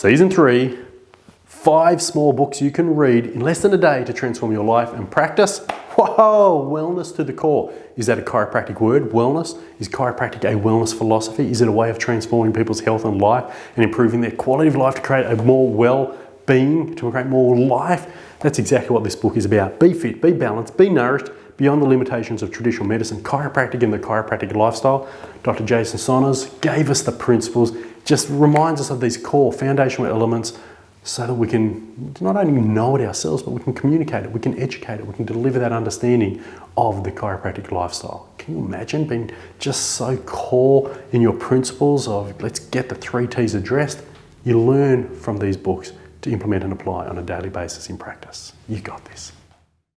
Season 3, 5 small books you can read in less than a day to transform your life and practice. Whoa, wellness to the core. Is that a chiropractic word, wellness? Is chiropractic a wellness philosophy? Is it a way of transforming people's health and life and improving their quality of life to create a more well-being, to create more life? That's exactly what this book is about. Be fit, be balanced, be nourished, beyond the limitations of traditional medicine, chiropractic and the chiropractic lifestyle. Dr. Jason Saunders gave us the principles, just reminds us of these core foundational elements so that we can not only know it ourselves, but we can communicate it, we can educate it, we can deliver that understanding of the chiropractic lifestyle. Can you imagine being just so core in your principles of let's get the 3 T's addressed? You learn from these books to implement and apply on a daily basis in practice. You got this.